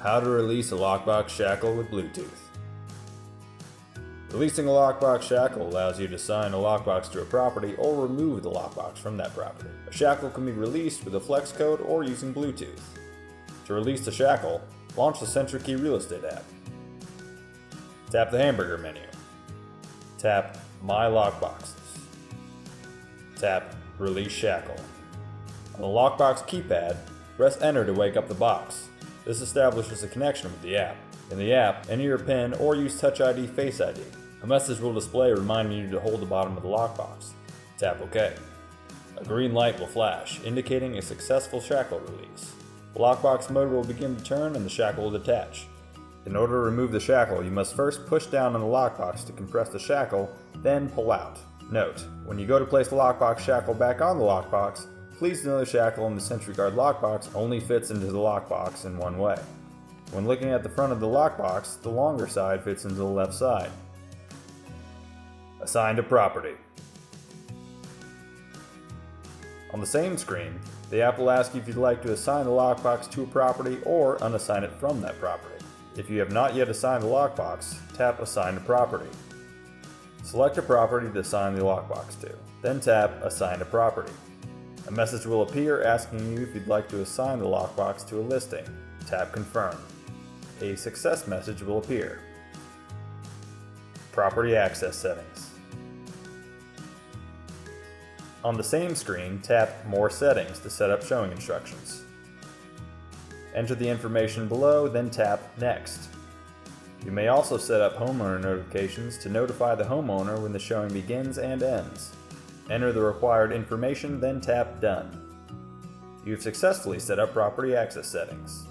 How to release a lockbox shackle with Bluetooth. Releasing a lockbox shackle allows you to assign a lockbox to a property or remove the lockbox from that property. A shackle can be released with a flex code or using Bluetooth. To release the shackle, launch the SentriKey Real Estate app. Tap the hamburger menu. Tap My Lockboxes. Tap Release Shackle. On the lockbox keypad, press Enter to wake up the box. This establishes a connection with the app. In the app, enter your PIN or use Touch ID Face ID. A message will display reminding you to hold the bottom of the lockbox. Tap OK. A green light will flash, indicating a successful shackle release. The lockbox motor will begin to turn and the shackle will detach. In order to remove the shackle, you must first push down on the lockbox to compress the shackle, then pull out. Note: when you go to place the lockbox shackle back on the lockbox, please know the shackle in the SentriGuard lockbox only fits into the lockbox in one way. When looking at the front of the lockbox, the longer side fits into the left side. Assign to property. On the same screen, the app will ask you if you'd like to assign the lockbox to a property or unassign it from that property. If you have not yet assigned the lockbox, tap Assign to Property. Select a property to assign the lockbox to, then tap Assign to Property. A message will appear asking you if you'd like to assign the lockbox to a listing. Tap Confirm. A success message will appear. Property Access Settings. On the same screen, tap More Settings to set up showing instructions. Enter the information below, then tap Next. You may also set up homeowner notifications to notify the homeowner when the showing begins and ends. Enter the required information, then tap Done. You've successfully set up property access settings.